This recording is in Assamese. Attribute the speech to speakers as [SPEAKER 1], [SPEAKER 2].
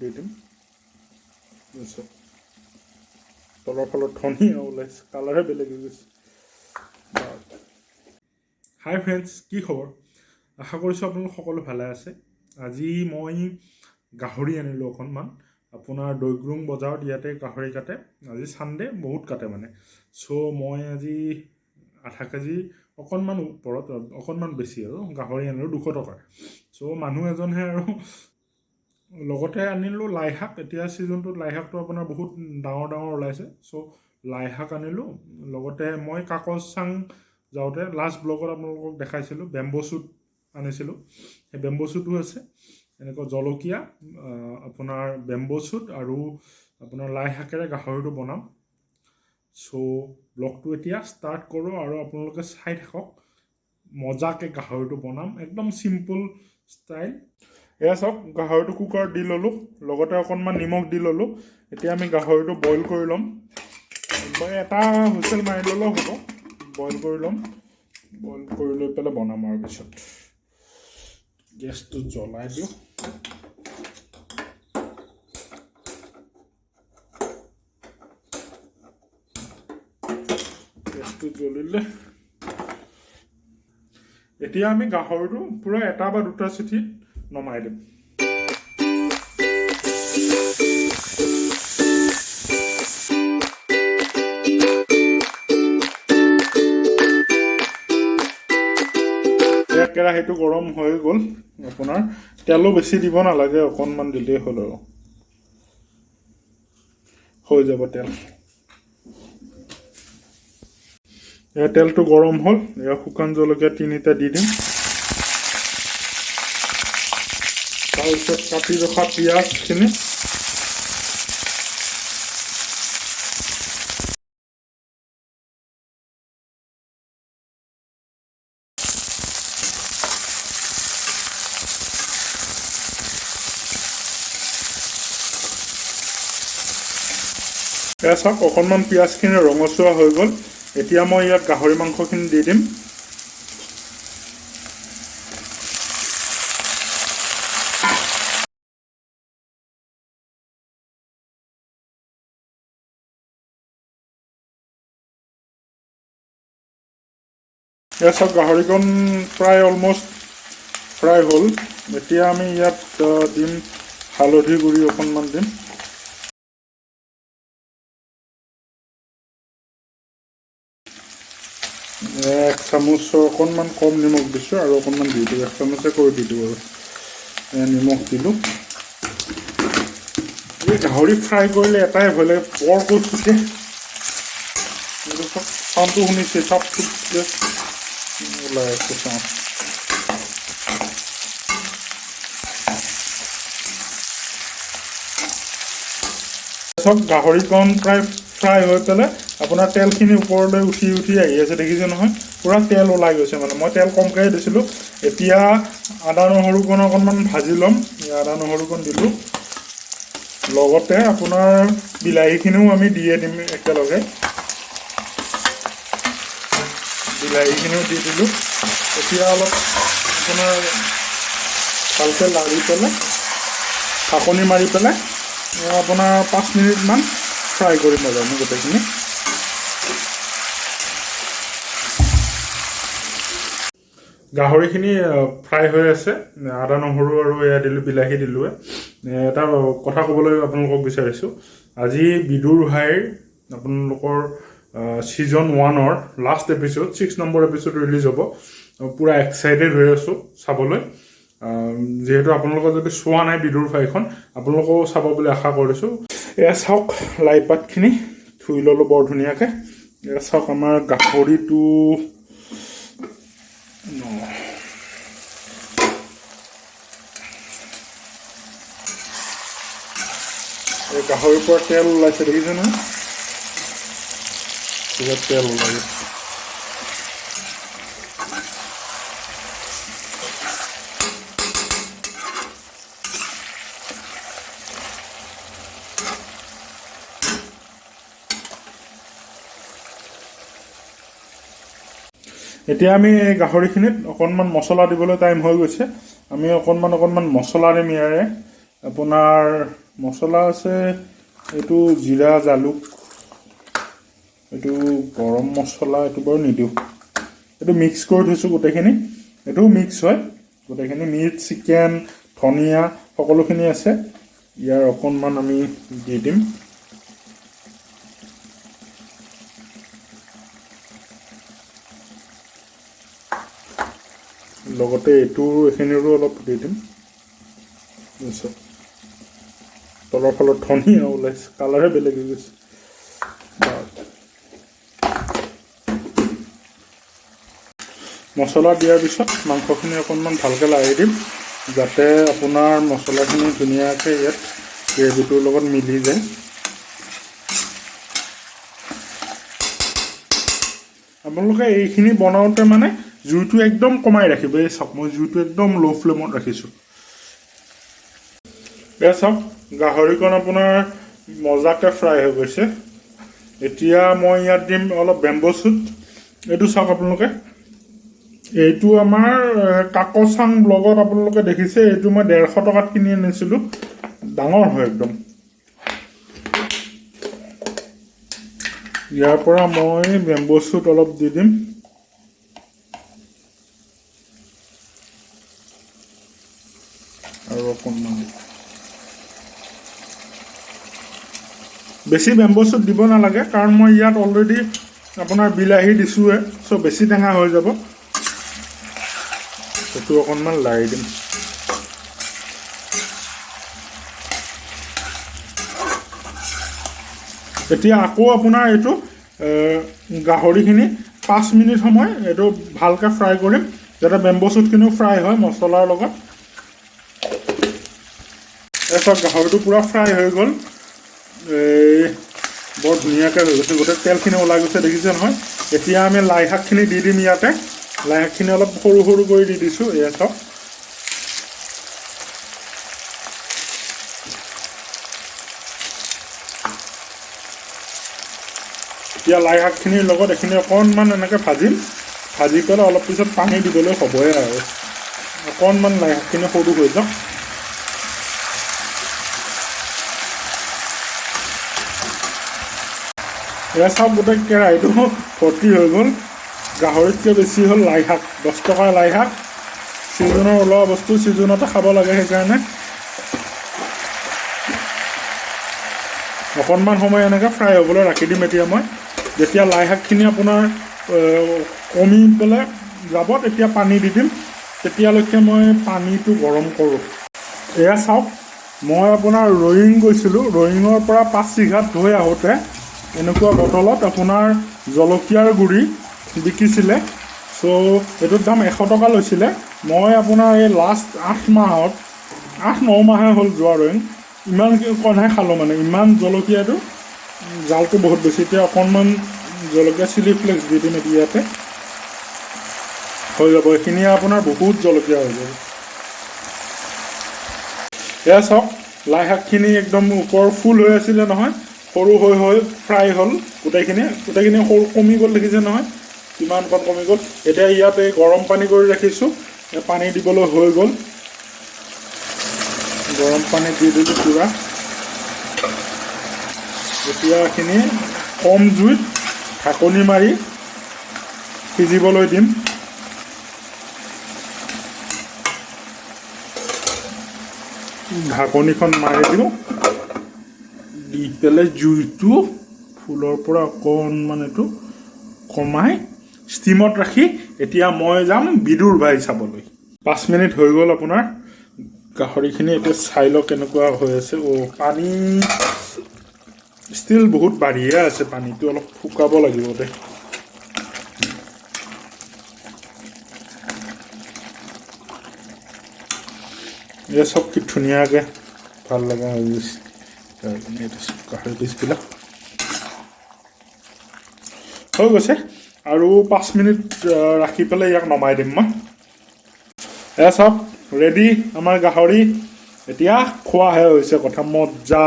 [SPEAKER 1] দি দিম বুজিছোঁ তলৰ ফালত ধনিয়া ওলাইছে কালাৰে বেলেগ হৈ গৈছে হাই ফ্ৰেণ্ডছ কি খবৰ আশা কৰিছোঁ আপোনালোক সকলো ভালে আছে আজি মই গাহৰি আনিলোঁ অকণমান আপোনাৰ দৈগুৰুং বজাৰত ইয়াতে গাহৰি কাটে আজি ছানডে বহুত কাটে মানে চ' মই আজি আধা কেজি অকণমান ওপৰত অকণমান বেছি আৰু গাহৰি আনিলোঁ 200 টকাৰ চ' মানুহ এজনহে আৰু লগতে আনিলোঁ লাই শাক এতিয়া ছিজনটোত লাই শাকটো আপোনাৰ বহুত ডাঙৰ ডাঙৰ ওলাইছে চ' লাই শাক আনিলোঁ লগতে মই কাকজ চাং যাওঁতে লাষ্ট ব্লগত আপোনালোকক দেখাইছিলোঁ বেম্বো শ্বুট আনিছিলোঁ সেই বেম্বো শ্বুটো আছে এনেকুৱা জলকীয়া আপোনাৰ বেম্বো শ্বুট আৰু আপোনাৰ লাই শাকেৰে গাহৰিটো বনাম চ' ব্লগটো এতিয়া ষ্টাৰ্ট কৰোঁ আৰু আপোনালোকে চাই থাকক মজাকৈ গাহৰিটো বনাম একদম চিম্পল ষ্টাইল এয়া চাওক গাহৰিটো কুকাৰত দি ল'লোঁ লগতে অকণমান নিমখ দি ল'লোঁ এতিয়া আমি গাহৰিটো বইল কৰি ল'ম এটা হুইচেল মাৰি ল'লেও হ'ব বইল কৰি ল'ম বইল কৰি লৈ পেলাই বনাম আৰু পিছত গেছটো জ্বলাই দিওঁ গেছটো জ্বলিলে এতিয়া আমি গাহৰিটো পূৰা এটা বা দুটা চিটিত নমাই দিম কেৰাহীটো গৰম হৈ গ'ল আপোনাৰ তেলো বেছি দিব নালাগে অকণমান দিলেই হ'ল আৰু হৈ যাব তেল এয়া তেলটো গৰম হ'ল এয়া শুকান জলকীয়া 3টা দি দিম তাৰপিছত কাটি ৰখা পিঁয়াজখিনি এয়া চাওক অকণমান পিঁয়াজখিনি ৰঙচুৱা হৈ গ'ল এতিয়া মই ইয়াত গাহৰি মাংসখিনি দি দিম এয়া চাওক গাহৰিকণ প্ৰায় অলমষ্ট ফ্ৰাই হ'ল এতিয়া আমি ইয়াত দিম হালধি গুড়ি অকণমান দিম এক চামুচৰ অকণমান কম নিমখ দিছোঁ আৰু অকণমান দি দিওঁ 1 চামুচে কৰি দি দিওঁ আৰু নিমখ দিলোঁ এই গাহৰি ফ্ৰাই কৰিলে এটাই ভয় লাগে বৰ কৈছোকে চাউণ্ডটো শুনিছে চব ওলাই আছে চাউণ্ড চব গাহৰিকণ প্ৰায় ফ্ৰাই হৈ পেলাই আপোনাৰ তেলখিনি ওপৰলৈ উঠি উঠি আহি আছে দেখিছে নহয় পূৰা তেল ওলাই গৈছে মানে মই তেল কমকৈ দিছিলোঁ এতিয়া আদা নহৰুকণ অকণমান ভাজি ল'ম আদা নহৰুকণ দিলোঁ লগতে আপোনাৰ বিলাহীখিনিও আমি দিয়ে দিম একেলগে বিলাহীখিনিও দি দিলোঁ এতিয়া অলপ আপোনাৰ ভালকৈ লাৰি পেলাই ঢাকনি মাৰি পেলাই আপোনাৰ 5 মিনিটমান ফ্ৰাই কৰিম আৰু আমি গোটেইখিনি গাহৰিখিনি ফ্ৰাই হৈ আছে আদা নহৰু আৰু এয়া দিলোঁ বিলাহী দিলোঁ এটা কথা ক'বলৈ আপোনালোকক বিচাৰিছোঁ আজি বিদুৰ ভাইৰ আপোনালোকৰ ছিজন 1ৰ লাষ্ট এপিছ'ড 6 নম্বৰ এপিছ'ড ৰিলিজ হ'ব পূৰা এক্সাইটেড হৈ আছোঁ চাবলৈ যিহেতু আপোনালোকে যদি চোৱা নাই বিদুৰ ভাইখন আপোনালোকেও চাব বুলি আশা কৰিছোঁ এয়া চাওক লাই পাতখিনি ধুই ল'লোঁ বৰ ধুনীয়াকৈ এয়া চাওক আমাৰ গাহৰিটো এই গাহৰিৰ পৰা তেল ওলাইছে দেখিছে নহয় তেল ওলাই এতিয়া আমি এই গাহৰিখিনিত অকণমান মছলা দিবলৈ টাইম হৈ গৈছে আমি অকণমান মছলা দিম ইয়াৰে আপোনাৰ মছলা আছে এইটো জিৰা জালুক, এইটো গৰম মছলা, এইটো বাৰু নিদিওঁ, এইটো মিক্স কৰি থৈছোঁ গোটেইখিনি, এইটোও মিক্স হয় গোটেইখিনি, মিট চিকেন ধনিয়া সকলোখিনি আছে। ইয়াৰ অকণমান আমি দি দিম। লগতে এইখিনিৰো অলপ দি দিম। তলৰ ফালত ধনিয়া ওলাইছে, কালাৰহে বেলেগ হৈ গৈছে। মছলা দিয়াৰ পিছত মাংসখিনি অকণমান ভালকৈ লাৰি দিম, যাতে আপোনাৰ মছলাখিনি ধুনীয়াকৈ ইয়াত গ্ৰেভিটোৰ লগত মিলি যায়। আপোনালোকে এইখিনি বনাওঁতে মানে জুইটো একদম কমাই ৰাখিব। এই চাওক, মই জুইটো একদম ল' ফ্লেমত ৰাখিছোঁ। এয়া চাওক, গাহৰিকণ আপোনাৰ মজাকৈ ফ্ৰাই হৈ গৈছে। এতিয়া মই ইয়াত দিম অলপ বেম্বো শ্বুট। এইটো চাওক আপোনালোকে, এইটো আমাৰ কাকচাং ব্লগত আপোনালোকে দেখিছে, এইটো মই 150 টকাত কিনি আনিছিলোঁ, ডাঙৰ হয় একদম। ইয়াৰ পৰা মই বেম্বো শ্বুট অলপ দি দিম। আৰু অকণমান বেছি বেম্বো শ্বুট দিব নালাগে, কাৰণ মই ইয়াত অলৰেডি আপোনাৰ বিলাহী দিছোঁৱে, চ' বেছি টেঙা হৈ যাব। সেইটো অকণমান লাৰি দিম। এতিয়া আকৌ আপোনাৰ এইটো গাহৰিখিনি 5 মিনিট সময় এইটো ভালকৈ ফ্ৰাই কৰিম, যাতে বেম্বো শ্বুটখিনিও ফ্ৰাই হয় মছলাৰ লগত। তাৰপিছত গাহৰিটো পূৰা ফ্ৰাই হৈ গ'ল, বৰ ধুনীয়াকৈ হৈ গৈছে, গোটেই তেলখিনি ওলাই গৈছে, দেখিছে নহয়। এতিয়া আমি লাই শাকখিনি দি দিম ইয়াতে। লাই শাকখিনি অলপ সৰু সৰু কৰি দি দিছোঁ, এয়া চাওক। এতিয়া লাই শাকখিনিৰ লগত এইখিনি অকণমান এনেকৈ ভাজিম, ভাজি পেলাই অলপ পিছত পানী দিবলৈ হ'বই আৰু। অকণমান লাই শাকখিনি সৰু হৈ যাওক। এয়া চাওক, গোটেই কেৰাহীটো ভৰ্তি হৈ গ'ল, গাহৰিতকৈ বেছি হ'ল লাই শাক। 10 টকাৰ লাই শাক, ছিজনৰ ওলোৱা বস্তু ছিজনতে খাব লাগে, সেইকাৰণে অকণমান সময় এনেকৈ ফ্ৰাই হ'বলৈ ৰাখি দিম। এতিয়া মই যেতিয়া লাই শাকখিনি আপোনাৰ কমি পেলাই যাব, তেতিয়া পানী দি দিম। তেতিয়ালৈকে মই পানীটো গৰম কৰোঁ। এয়া চাওক, মই আপোনাৰ ৰয়িং গৈছিলোঁ, ৰয়িঙৰ পৰা 5 চিঘাট ধুই আহোঁতে এনেকুৱা বটলত আপোনাৰ জলকীয়াৰ গুড়ি বিকিছিলে। চ' এইটোৰ দাম 100 টকা লৈছিলে। মই আপোনাৰ এই লাষ্ট 8-9 মাহে হ'ল যোৱা ৰয়িং, ইমান কণহে খালোঁ, মানে ইমান জলকীয়াটো, জালটো বহুত বেছি। এতিয়া অকণমান জলকীয়া চিলি ফ্লেক্স দি দিম ইয়াতে, হৈ যাব। এইখিনিয়ে আপোনাৰ বহুত জলকীয়া হৈ যাব। এয়া চাওক, লাই শাকখিনি একদম ওপৰ ফুল হৈ আছিলে নহয়, সৰু হৈ ফ্ৰাই হ'ল গোটেইখিনি সৰু কমি গ'ল, দেখিছে নহয় কিমান কণ কমি গ'ল। এতিয়া ইয়াত এই গৰম পানী কৰি ৰাখিছোঁ, পানী দিবলৈ হৈ গ'ল। গৰম পানী দি দিলোঁ পূৰা। এতিয়া এইখিনি কম জুইত ঢাকনি মাৰি সিজিবলৈ দিম। ঢাকনিখন মাৰি দিওঁ, দি পেলাই জুইটো ফুলৰ পৰা অকণমান এইটো কমাই ষ্টিমত ৰাখি এতিয়া মই যাম বিদুৰ ভাই চাবলৈ। 5 মিনিট হৈ গ'ল আপোনাৰ গাহৰিখিনি। এতিয়া চাই লওক কেনেকুৱা হৈ আছে। পানী ষ্টিল বহুত বাঢ়িয়ে আছে, পানীটো অলপ শুকাব লাগিব দে। এই চব কি ধুনীয়াকৈ ভাল লগা হৈ গৈছে। গাহৰি পিচবিলাক হৈ গৈছে, আৰু 5 মিনিট ৰাখি পেলাই ইয়াক নমাই দিম মই। এয়া চাওক, ৰেডি আমাৰ গাহৰি। এতিয়া খোৱাহে হৈছে কথা, মজা।